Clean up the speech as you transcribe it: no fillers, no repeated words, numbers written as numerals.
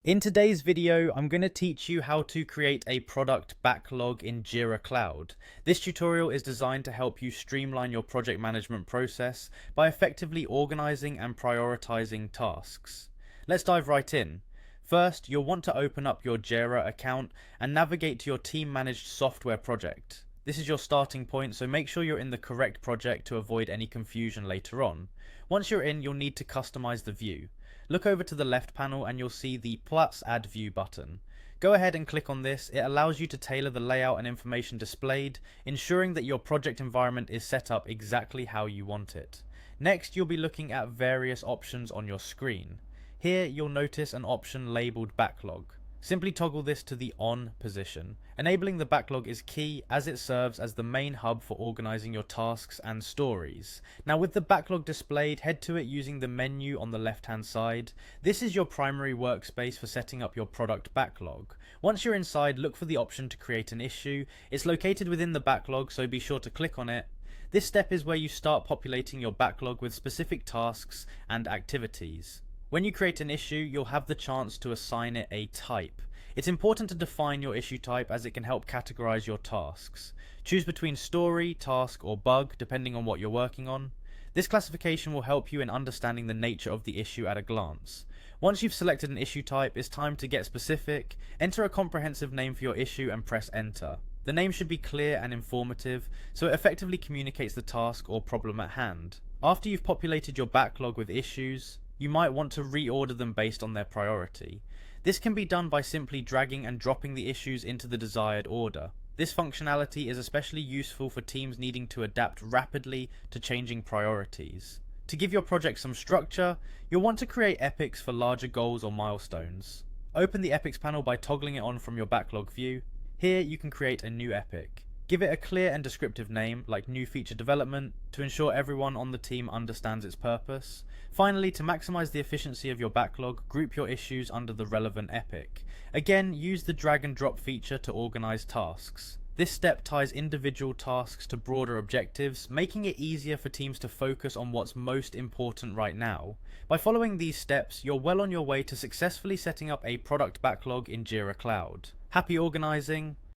In today's video, I'm going to teach you how to create a product backlog in Jira Cloud. This tutorial is designed to help you streamline your project management process by effectively organizing and prioritizing tasks. Let's dive right in. First, you'll want to open up your Jira account and navigate to your team managed software project. This is your starting point, so make sure you're in the correct project to avoid any confusion later on. Once you're in, you'll need to customize the view. Look over to the left panel and you'll see the plus add view button. Go ahead and click on this. It allows you to tailor the layout and information displayed, ensuring that your project environment is set up exactly how you want it. Next, you'll be looking at various options on your screen. Here, you'll notice an option labeled backlog. Simply toggle this to the on position. Enabling the backlog is key as it serves as the main hub for organizing your tasks and stories. Now with the backlog displayed, head to it using the menu on the left hand side. This is your primary workspace for setting up your product backlog. Once you're inside, look for the option to create an issue. It's located within the backlog, so be sure to click on it. This step is where you start populating your backlog with specific tasks and activities. When you create an issue, you'll have the chance to assign it a type. It's important to define your issue type as it can help categorize your tasks. Choose between story, task, or bug, depending on what you're working on. This classification will help you in understanding the nature of the issue at a glance. Once you've selected an issue type, it's time to get specific. Enter a comprehensive name for your issue and press enter. The name should be clear and informative, so it effectively communicates the task or problem at hand. After you've populated your backlog with issues, you might want to reorder them based on their priority. This can be done by simply dragging and dropping the issues into the desired order. This functionality is especially useful for teams needing to adapt rapidly to changing priorities. To give your project some structure, you'll want to create epics for larger goals or milestones. Open the epics panel by toggling it on from your backlog view. Here you can create a new epic. Give it a clear and descriptive name, like New Feature Development, to ensure everyone on the team understands its purpose. Finally, to maximize the efficiency of your backlog, group your issues under the relevant epic. Again, use the drag and drop feature to organize tasks. This step ties individual tasks to broader objectives, making it easier for teams to focus on what's most important right now. By following these steps, you're well on your way to successfully setting up a product backlog in Jira Cloud. Happy organizing!